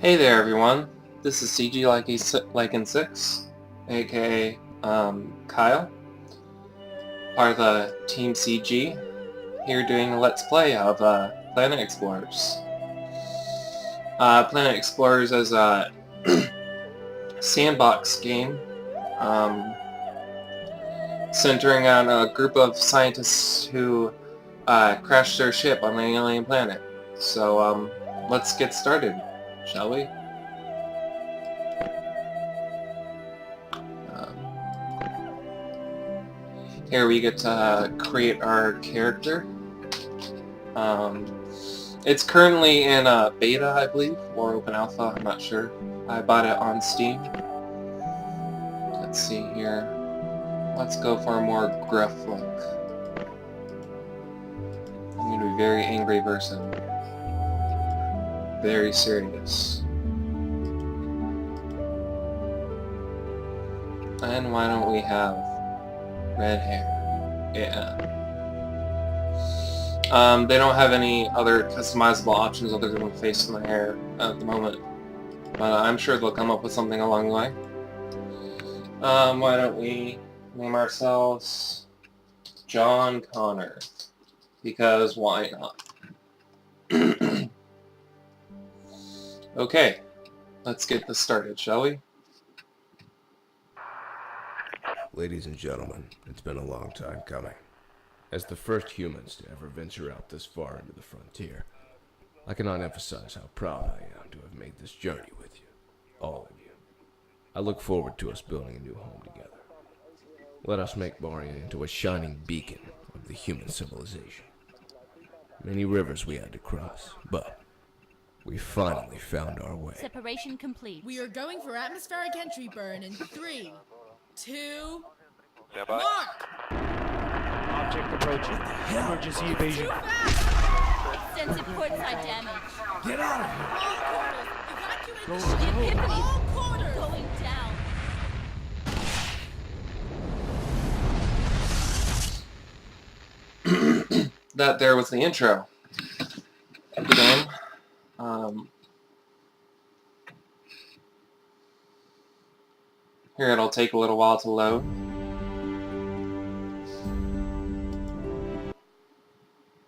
Hey there, everyone. This is CG like in 6, aka Kyle, part of the Team CG, here doing a Let's Play of Planet Explorers. Planet Explorers is a sandbox game centering on a group of scientists who crashed their ship on an alien planet. So let's get started, shall we? Here we get to create our character. It's currently in beta, I believe, or open alpha, I'm not sure. I bought it on Steam. Let's see here. Let's go for a more gruff look. I'm going to be a very angry person. Very serious. And why don't we have red hair? Yeah. They don't have any other customizable options other than the face and the hair at the moment. But I'm sure they'll come up with something along the way. Why don't we name ourselves John Connor? Because why not? Okay, let's get this started, shall we? Ladies and gentlemen, it's been a long time coming. As the first humans to ever venture out this far into the frontier, I cannot emphasize how proud I am to have made this journey with you, all of you. I look forward to us building a new home together. Let us make Moria into a shining beacon of the human civilization. Many rivers we had to cross, but we finally found our way. Separation complete. We are going for atmospheric entry burn in 3, 2, Standby. mark! Object approaching. Emergency evasion. Too fast! Extensive portside damage. Get out of here! All quarters, evacuate Go, the ship go. in all quarters! Going down. That there was the intro of the game. Here it'll take a little while to load.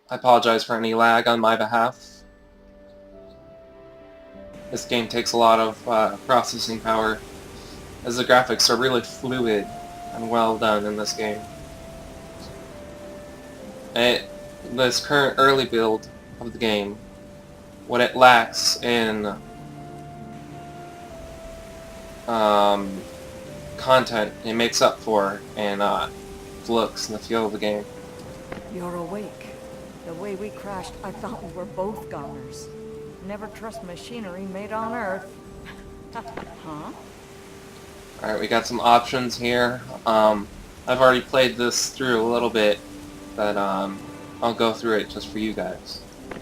I apologize for any lag on my behalf. This game takes a lot of processing power, as the graphics are really fluid and well done in this game. This current early build of the game, what it lacks in content, it makes up for in the looks and the feel of the game. You're awake. The way we crashed, I thought we were both goners. Never trust machinery made on Earth. Huh? Alright, we got some options here. I've already played this through a little bit, but I'll go through it just for you guys.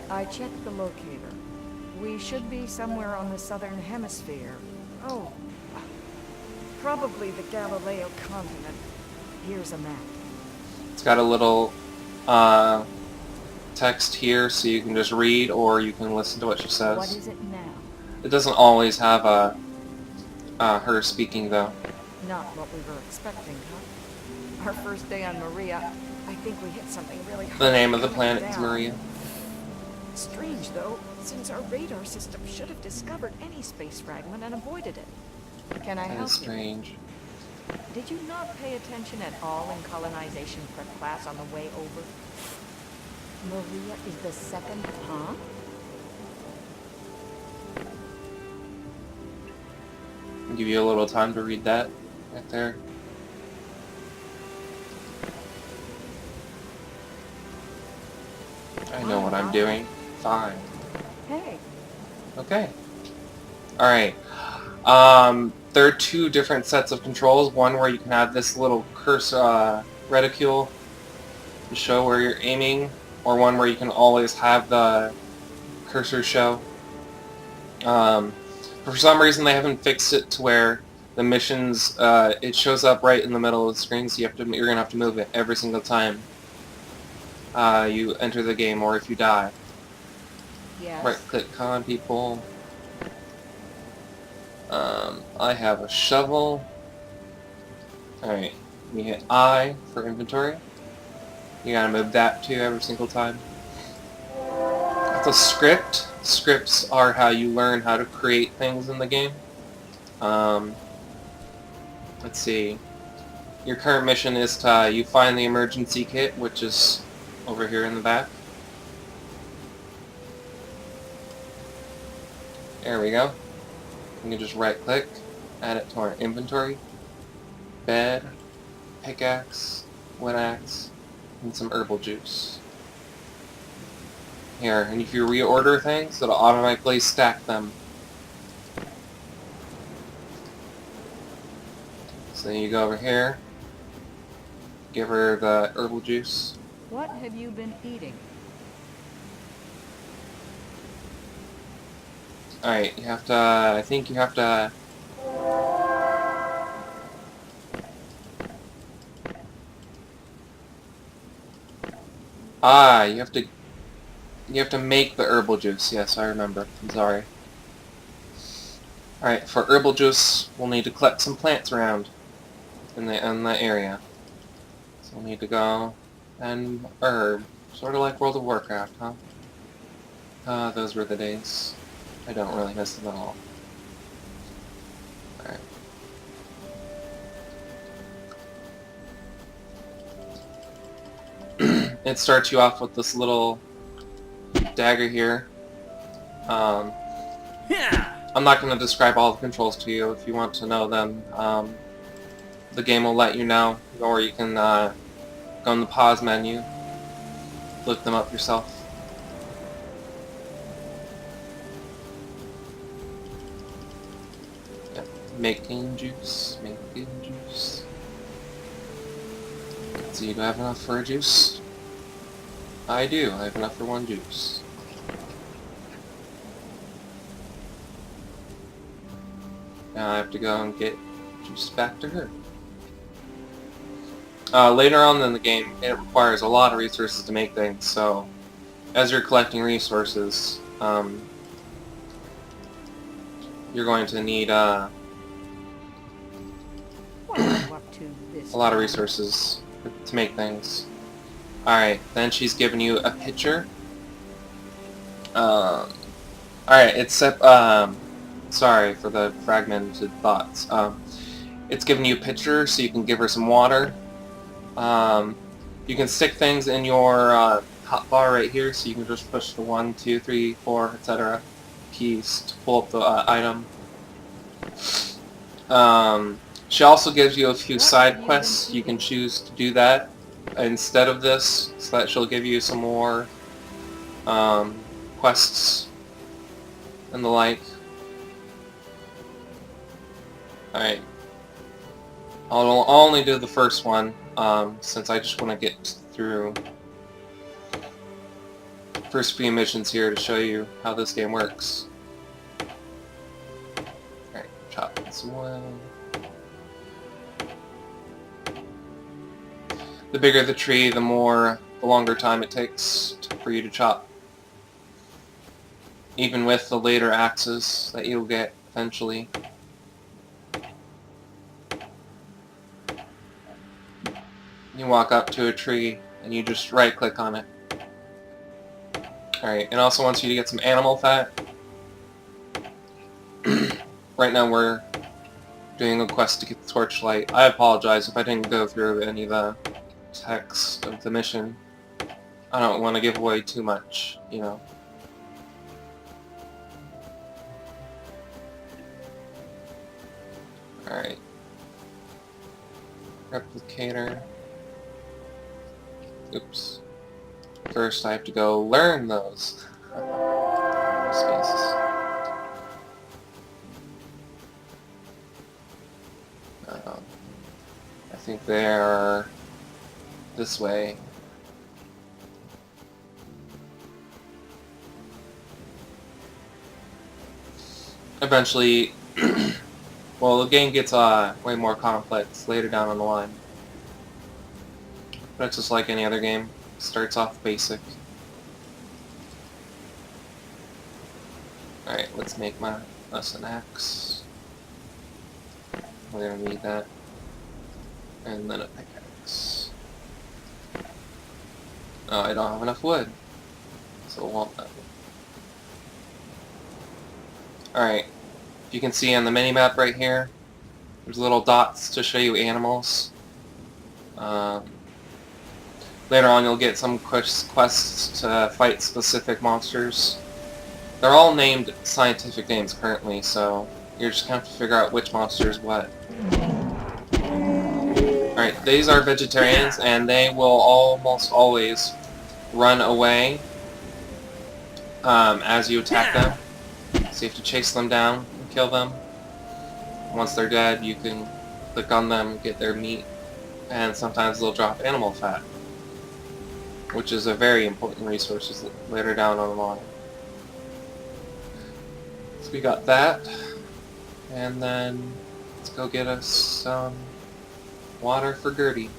I checked the locator. We should be somewhere on the southern hemisphere. Oh, probably the Galileo continent. Here's a map. It's got a little text here, so you can just read or you can listen to what she says. What is it now? It doesn't always have her speaking, though. Not what we were expecting, huh? Our first day on Maria, I think we hit something really hard. The name of the coming planet is down. Maria. Strange, though, since our radar system should have discovered any space fragment and avoided it. Can I That help is you? strange. Did you not pay attention at all in colonization prep class on the way over? Maria is the second, huh? I'll give you a little time to read that right there. I know what I'm doing. Fine. Hey, Okay. Alright. There are two different sets of controls. One where you can have this little cursor reticule to show where you're aiming, or one where you can always have the cursor show. For some reason they haven't fixed it to where the missions, it shows up right in the middle of the screen, so you're gonna have to move it every single time you enter the game, or if you die. yes. Right click on people. I have a shovel. Alright, you hit I for inventory. You gotta move that too every single time. It's a script. Scripts are how you learn how to create things in the game. Let's see. Your current mission is to you find the emergency kit, which is over here in the back. There we go. You can just right click, add it to our inventory. Bed, pickaxe, wood axe, and some herbal juice. Here, and if you reorder things, it'll automatically stack them. So you go over here, give her the herbal juice. What have you been eating? Alright, you have to, I think you have to... you have to make the herbal juice. Yes, I remember. I'm sorry. Alright, for herbal juice, we'll need to collect some plants around in the area. So we'll need to go and herb. Sort of like World of Warcraft, huh? Those were the days. I don't really miss them at all. Alright. It starts you off with this little dagger here. I'm not going to describe all the controls to you. If you want to know them, the game will let you know, or you can go in the pause menu, look them up yourself. Yep. Making juice, making juice. Let's see, do I have enough for a juice? I do. I have enough for one juice. Now I have to go and get juice back to her. Later on in the game, it requires a lot of resources to make things, so as you're collecting resources, you're going to need What are you up to this a lot of time? resources to make things. Alright, then she's given you a pitcher. Alright, it's sorry for the fragmented thoughts. It's giving you a pitcher so you can give her some water. You can stick things in your hotbar right here, so you can just push the 1, 2, 3, 4, etc. keys to pull up the item. She also gives you a few side quests. You can choose to do that instead of this, so that she'll give you some more quests and the like. Alright. I'll only do the first one, since I just want to get through first few missions here to show you how this game works. Alright, chop some wood. The bigger the tree, the longer time it takes for you to chop. Even with the later axes that you'll get eventually. You walk up to a tree and you just right click on it. Alright, and also wants you to get some animal fat. Right now we're doing a quest to get the torchlight. I apologize if I didn't go through any of the text of the mission. I don't want to give away too much, you know. Alright. Replicator. Oops. First I have to go learn those. Spaces. I think they're this way. Eventually, well, the game gets way more complex later down on the line. But it's just like any other game. Starts off basic. Alright, let's make us an axe. We're gonna need that. And then a pickaxe. Oh, I don't have enough wood. So we'll want that. Alright. If you can see on the mini-map right here, there's little dots to show you animals. Later on you'll get some quests to fight specific monsters. They're all named scientific names currently, so you're just gonna have to figure out which monster is what. Alright, these are vegetarians, and they will almost always run away as you attack them. So you have to chase them down and kill them. Once they're dead, you can click on them, get their meat, and sometimes they'll drop animal fat, which is a very important resource later down on the line. So we got that, and then let's go get us some water for Gertie.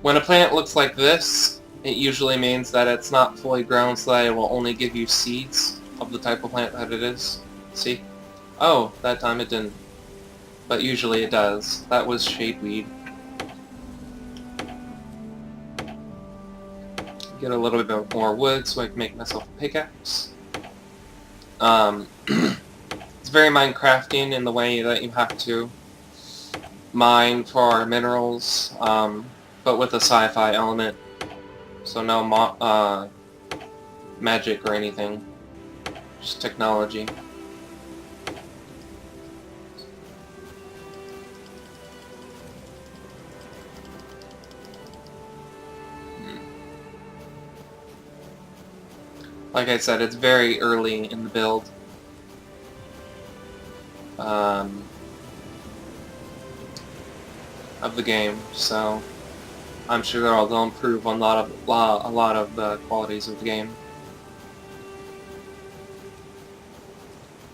When a plant looks like this, it usually means that it's not fully grown, so that it will only give you seeds of the type of plant that it is. See? Oh, that time it didn't. But usually it does. That was shadeweed. Get a little bit more wood so I can make myself a pickaxe. It's very Minecraftian in the way that you have to mine for minerals, but with a sci-fi element. So no magic or anything. Just technology. Like I said, it's very early in the build. Of the game, so I'm sure they'll improve on a lot of the qualities of the game.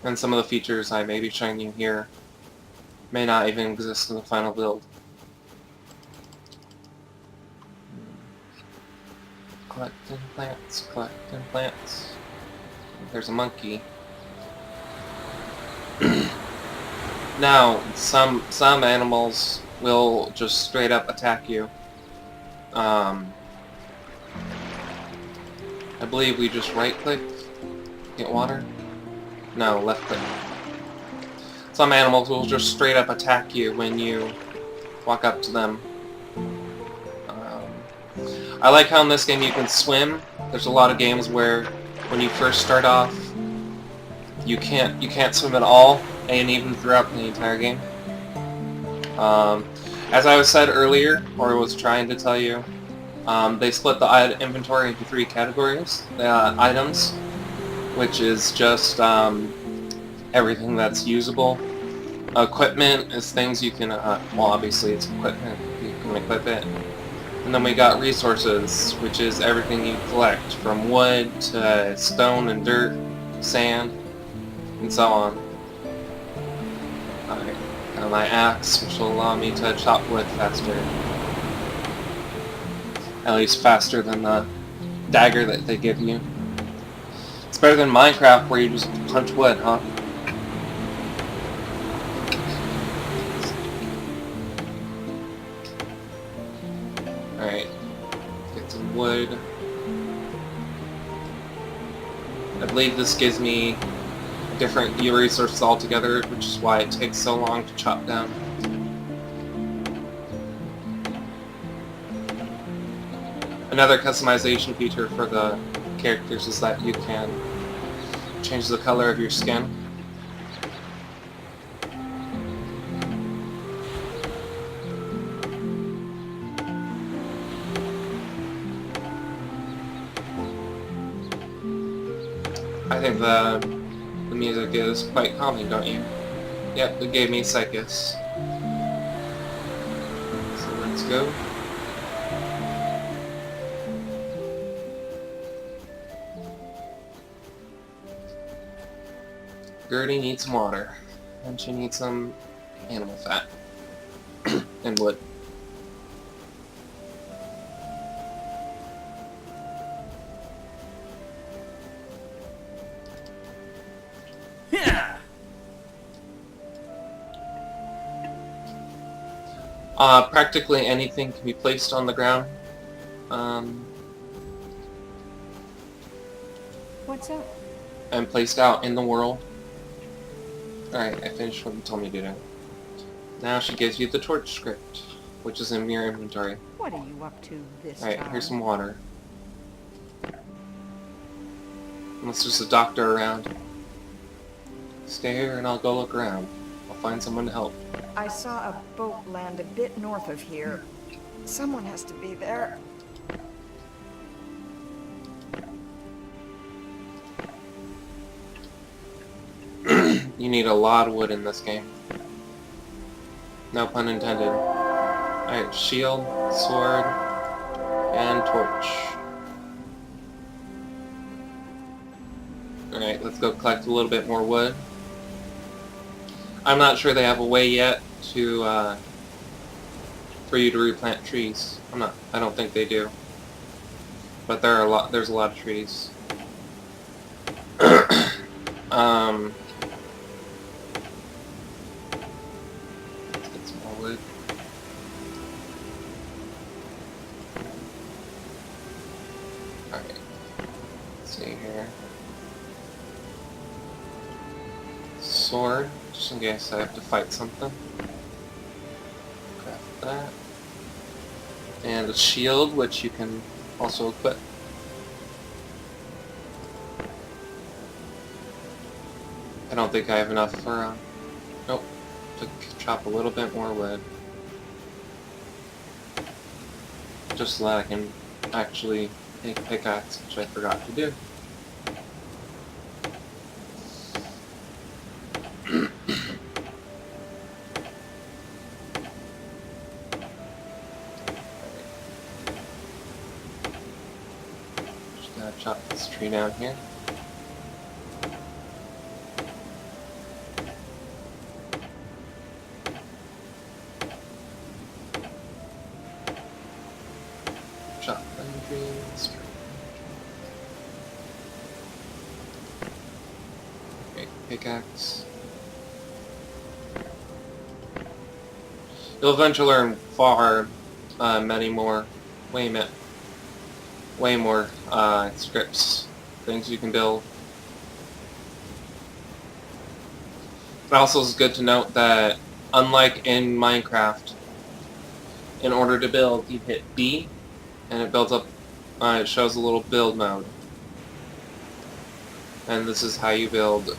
And some of the features I may be showing you here may not even exist in the final build. Collecting plants, collecting plants. There's a monkey. Now, some animals will just straight up attack you. I believe we just right-click, get water? No, left-click. Some animals will just straight up attack you when you walk up to them. I like how in this game you can swim. There's a lot of games where when you first start off, you can't swim at all, and even throughout the entire game. As I was said earlier, or was trying to tell you, they split the inventory into 3 categories. Items, which is just everything that's usable. Equipment is things you can, well obviously it's equipment, you can equip it. And then we got resources, which is everything you collect, from wood to stone and dirt, sand, and so on. Alright, got my axe, which will allow me to chop wood faster. At least faster than the dagger that they give you. It's better than Minecraft where you just punch wood, huh? Alright, get some wood. I believe this gives me different resources altogether, which is why it takes so long to chop down. Another customization feature for the characters is that you can change the color of your skin. I think the music is quite calming, don't you? Yep, it gave me Psychus. So let's go. Gertie needs some water. And she needs some animal fat. And wood. Practically anything can be placed on the ground. What's up? And placed out in the world. Alright, I finished what you told me to do. Now she gives you the torch script, which is in your inventory. What are you up to this Alright, time? here's some water. Unless there's a doctor around. Stay here and I'll go look around. I'll find someone to help. I saw a boat land a bit north of here. Someone has to be there. You need a lot of wood in this game. No pun intended. Alright, shield, sword, and torch. Alright, let's go collect a little bit more wood. I'm not sure they have a way yet to, for you to replant trees. I don't think they do. But there's a lot of trees. Let's get some more wood. Alright. Let's see here. Sword, just in case I have to fight something. Craft that. And a shield, which you can also equip. I don't think I have enough for, nope, to chop a little bit more wood. Just so that I can actually make a pickaxe, which I forgot to do. Just gotta chop this tree down here. Chop lemon trees. Okay, pickaxe. You'll eventually learn way more scripts, things you can build. It also is good to note that, unlike in Minecraft, in order to build, you hit B, and it builds up, it shows a little build mode. And this is how you build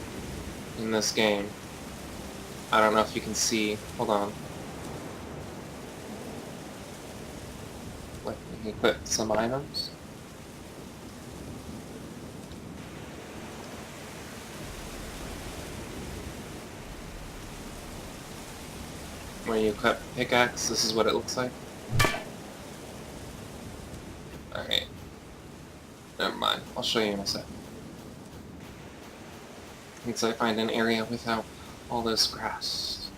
in this game. I don't know if you can see, hold on. Let me equip some items. When you equip pickaxe, this is what it looks like. Alright. Never mind. I'll show you in a second. Once I find an area without all this grass.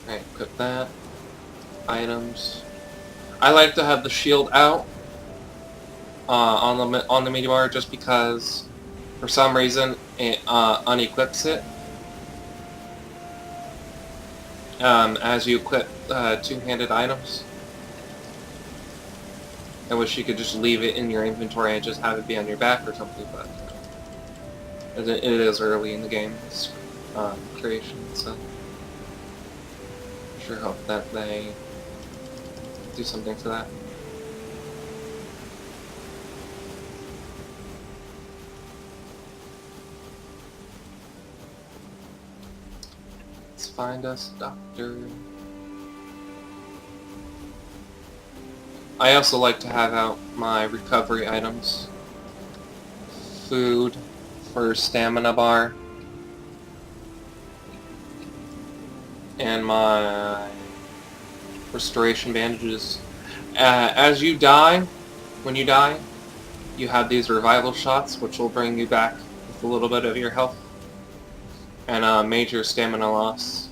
Alright, equip that. Items. I like to have the shield out on the meteor bar just because for some reason it unequips it. As you equip two-handed items. I wish you could just leave it in your inventory and just have it be on your back or something, but it is early in the game's creation, so sure hope that they do something for that. Let's find us a doctor. I also like to have out my recovery items. Food for stamina bar. And my restoration bandages. As you die, when you die, you have these revival shots which will bring you back with a little bit of your health and major stamina loss.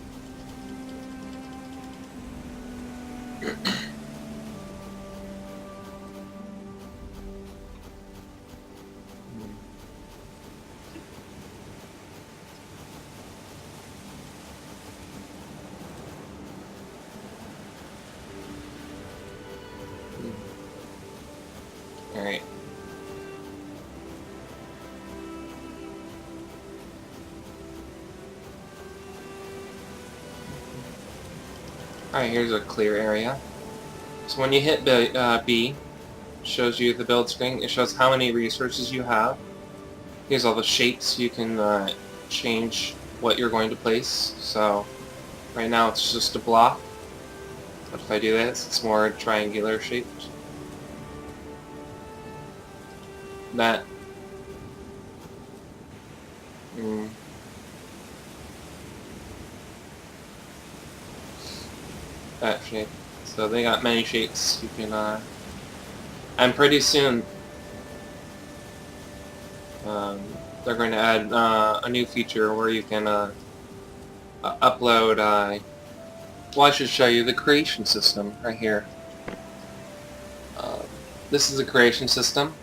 Alright. Alright, here's a clear area. So when you hit B, shows you the build screen. It shows how many resources you have. Here's all the shapes you can change what you're going to place. So right now it's just a block. But if I do this, it's more triangular shaped. That. That shape. So they got many shapes you can, and pretty soon, they're going to add a new feature where you can upload, well, I should show you the creation system right here. This is a creation system.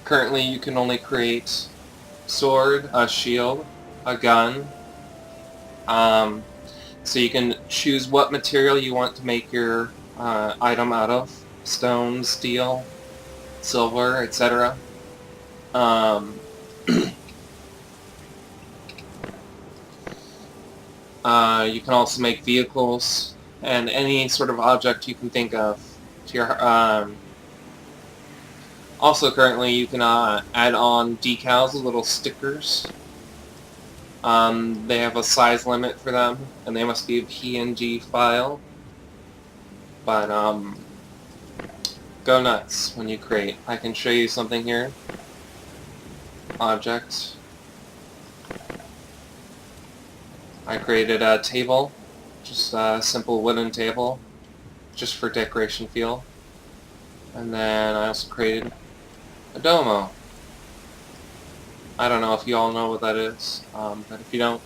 Currently you can only create sword, a shield, a gun. So you can choose what material you want to make your item out of. Stone, steel, silver, etc. You can also make vehicles and any sort of object you can think of to your also currently you can add on decals, little stickers. They have a size limit for them, and they must be a PNG file. But go nuts when you create. I can show you something here. Object. I created a table, just a simple wooden table, just for decoration feel. And then I also created a domo. I don't know if you all know what that is, but if you don't,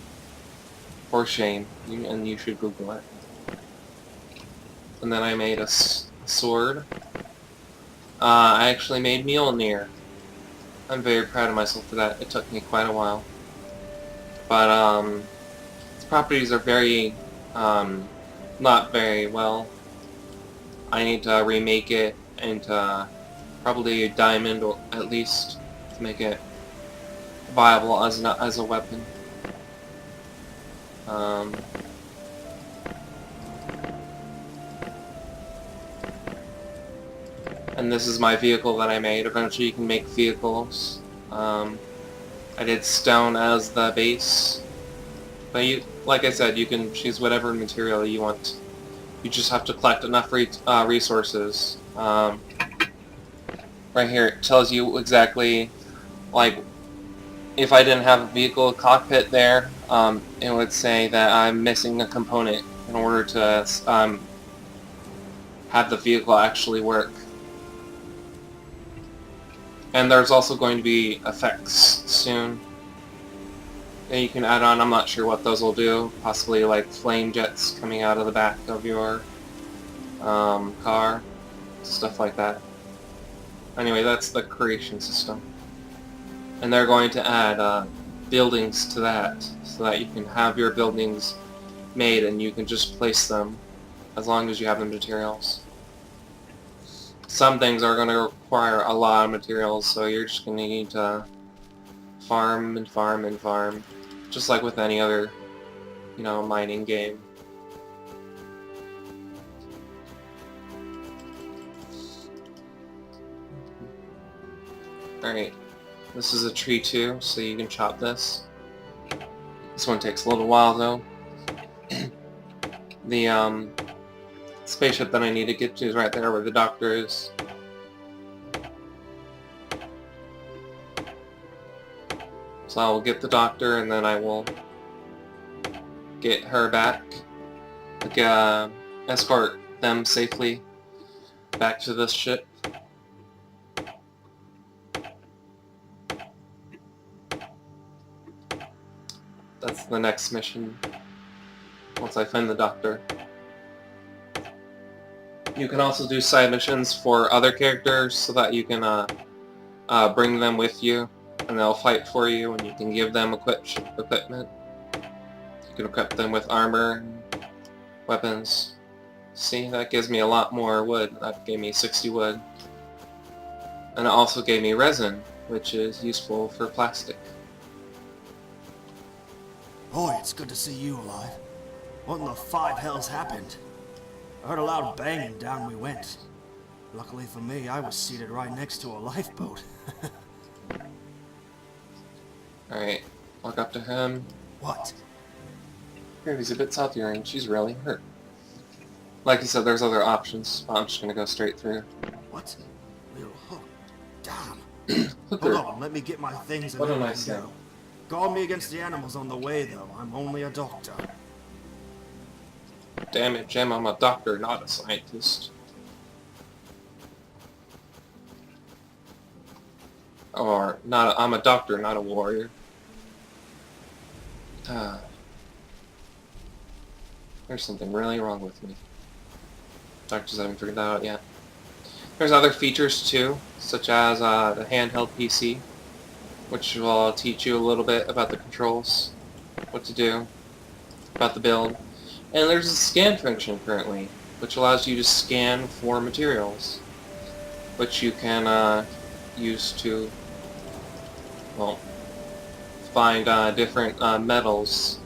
for shame, and you should Google it. And then I made a sword. I actually made Mjolnir. I'm very proud of myself for that. It took me quite a while. But, its properties are very, not very well. I need to remake it into probably a diamond, or at least to make it viable as a weapon. And this is my vehicle that I made. Eventually you can make vehicles. I did stone as the base. But you, like I said, you can choose whatever material you want. You just have to collect enough resources. Right here it tells you exactly, like, if I didn't have a vehicle cockpit there, it would say that I'm missing a component in order to have the vehicle actually work. And there's also going to be effects soon that you can add on. I'm not sure what those will do. Possibly like flame jets coming out of the back of your car, stuff like that. Anyway, that's the creation system. And they're going to add buildings to that, so that you can have your buildings made and you can just place them as long as you have the materials. Some things are going to require a lot of materials, so you're just going to need to farm and farm and farm, just like with any other, you know, mining game. Alright, this is a tree too, so you can chop this. This one takes a little while though. The spaceship that I need to get to is right there where the doctor is. So I will get the doctor and then I will get her back. Like, escort them safely back to this ship. the next mission once I find the doctor. You can also do side missions for other characters so that you can bring them with you and they'll fight for you, and you can give them equipment. You can equip them with armor and weapons. See, that gives me a lot more wood. That gave me 60 wood. And it also gave me resin, which is useful for plastic. Boy, it's good to see you alive. What in the five hells happened? I heard a loud bang and down we went. Luckily for me, I was seated right next to a lifeboat. Alright, walk up to him. What? Here, he's a bit saltier and she's really hurt. Like I said, there's other options, but I'm just gonna go straight through. What? Little hook. Damn. Hooker. Hold on, let me get my things and What a then we nice can name. go. Guard me against the animals on the way, though. I'm only a doctor. Damn it, Jim, I'm a doctor, not a scientist. Or, I'm a doctor, not a warrior. There's something really wrong with me. Doctors haven't figured that out yet. There's other features too, such as the handheld PC, which will teach you a little bit about the controls, what to do, about the build. And there's a scan function currently, which allows you to scan for materials, which you can use to, well, find different metals,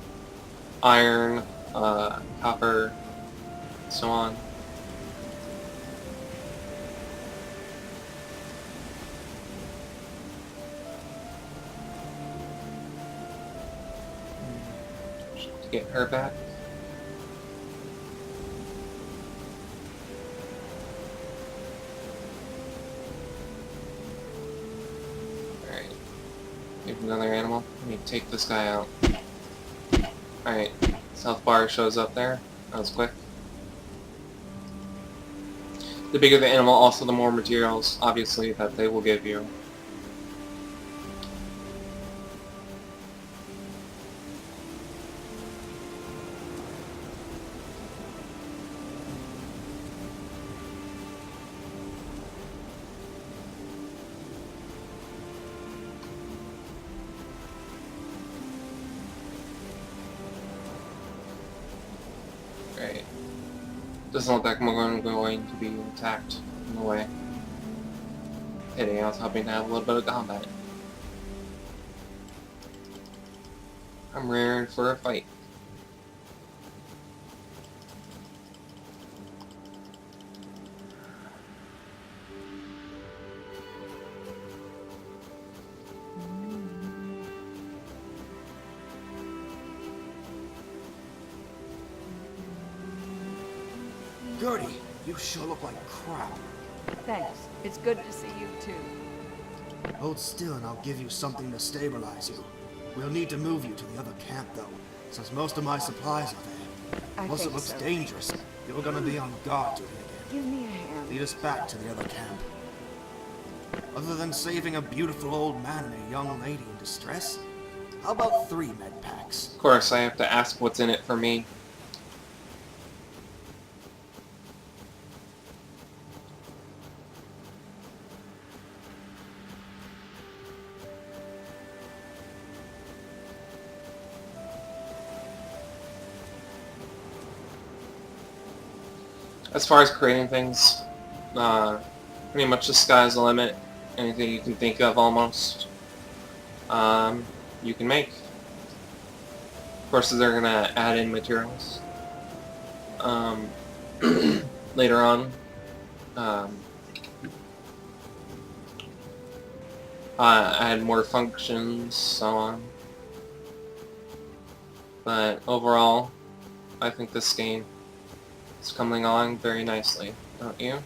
iron, copper, so on. To get her back. Alright. Maybe another animal. Let me take this guy out. Alright. Health bar shows up there. That was quick. The bigger the animal, also the more materials, obviously, that they will give you. Right. Doesn't look like I'm going to be attacked in the way. Pity, I was hoping to have a little bit of combat. I'm rearing for a fight. Gertie, you sure look like crap. Thanks. It's good to see you too. Hold still and I'll give you something to stabilize you. We'll need to move you to the other camp, though, since most of my supplies are there. Plus, it looks dangerous. You're gonna be on guard duty again. Give me a hand. Lead us back to the other camp. Other than saving a beautiful old man and a young lady in distress, how about 3 med packs? Of course, I have to ask what's in it for me. As far as creating things, pretty much the sky's the limit. Anything you can think of, almost, you can make. Of course, they're gonna add in materials later on. Add more functions, so on. But overall, I think this game is coming along very nicely, don't you?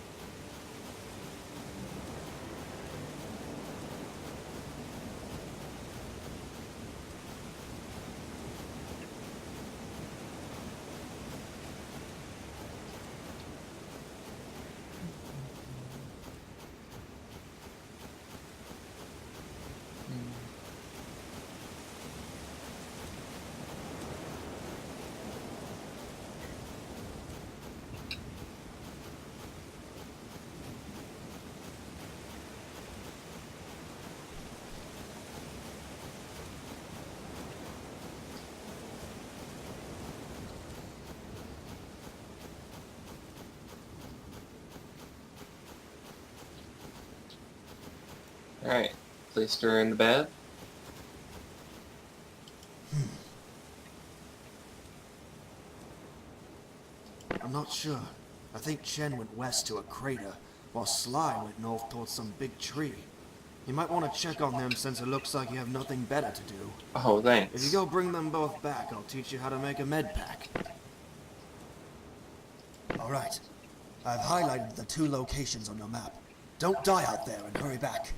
Alright, placed her in the bed. I'm not sure. I think Chen went west to a crater, while Sly went north towards some big tree. You might want to check on them since it looks like you have nothing better to do. Oh, thanks. If you go bring them both back, I'll teach you how to make a med pack. Alright. I've highlighted the 2 locations on your map. Don't die out there and hurry back.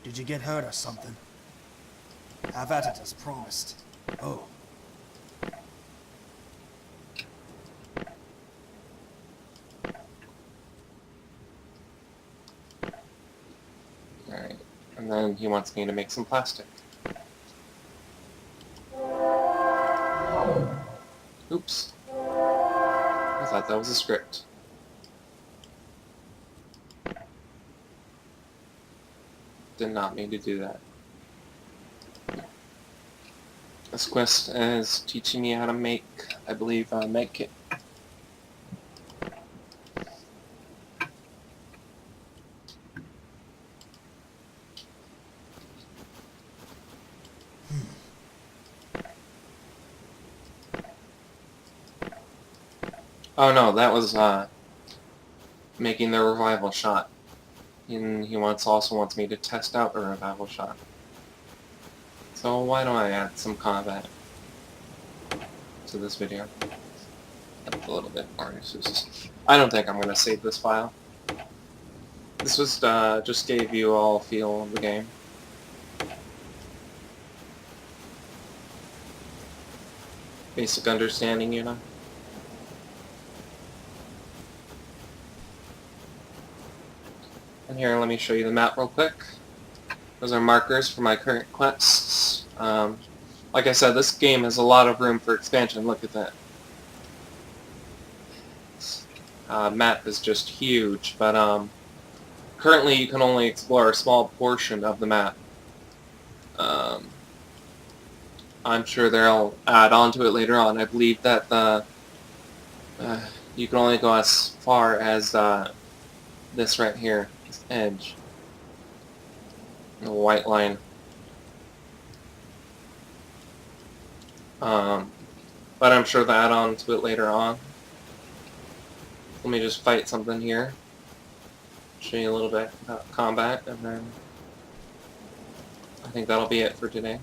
Did you get hurt or something? Have at it as promised. Oh. Alright, and then he wants me to make some plastic. Oops. I thought that was a script. Did not mean to do that. This quest is teaching me how to make, I believe, a med kit. Oh no, that was making the revival shot. And he also wants me to test out the revival shot. So why don't I add some combat to this video? Add a little bit more. I don't think I'm going to save this file. This was just gave you all a feel of the game. Basic understanding, you know? And here, let me show you the map real quick. Those are markers for my current quests. Like I said, this game has a lot of room for expansion. Look at that. Map is just huge, but currently you can only explore a small portion of the map. I'm sure they'll add on to it later on. I believe that you can only go as far as this right here. Edge. The white line. But I'm sure they'll add on to it later on. Let me just fight something here. Show you a little bit about combat, and then I think that'll be it for today.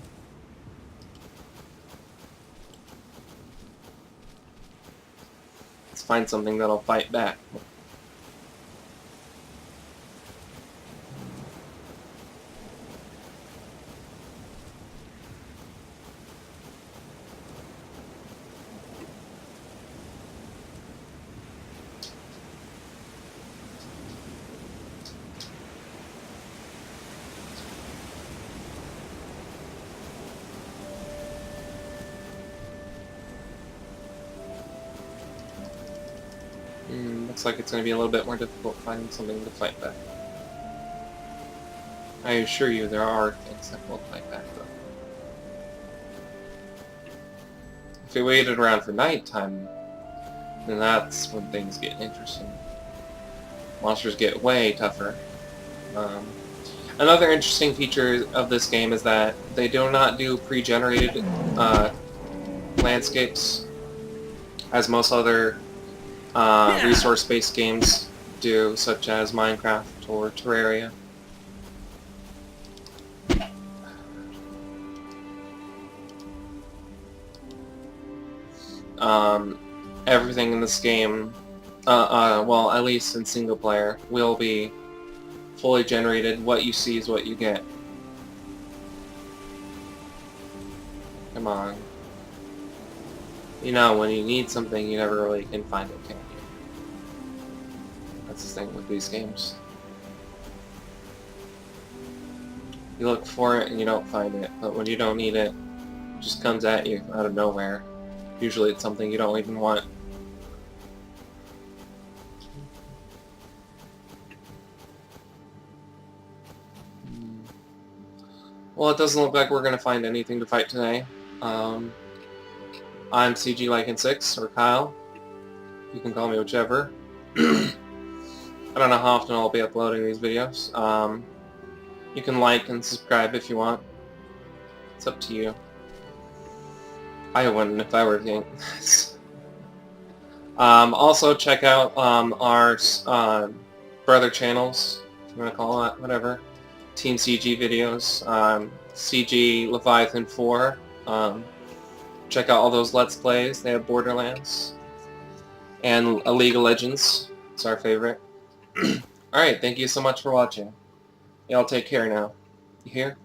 Let's find something that'll fight back. Looks like it's going to be a little bit more difficult finding something to fight back. I assure you there are things that will fight back though. If we waited around for nighttime, then that's when things get interesting. Monsters get way tougher. Another interesting feature of this game is that they do not do pre-generated landscapes, as most other resource-based games do, such as Minecraft or Terraria. Everything in this game, well, at least in single player, will be fully generated. What you see is what you get. Come on. You know, when you need something, you never really can find it, can you? That's the thing with these games. You look for it and you don't find it, but when you don't need it, it just comes at you out of nowhere. Usually it's something you don't even want. Well, it doesn't look like we're going to find anything to fight today. I'm CG Lycan6, or Kyle. You can call me whichever. I don't know how often I'll be uploading these videos. You can like and subscribe if you want. It's up to you. I wouldn't if I were doing this. Also, check out our brother channels, if you want to call it, whatever. Team CG videos, CG Leviathan 4. Check out all those Let's Plays. They have Borderlands. And A League of Legends. It's our favorite. Alright, thank you so much for watching. Y'all take care now. You hear?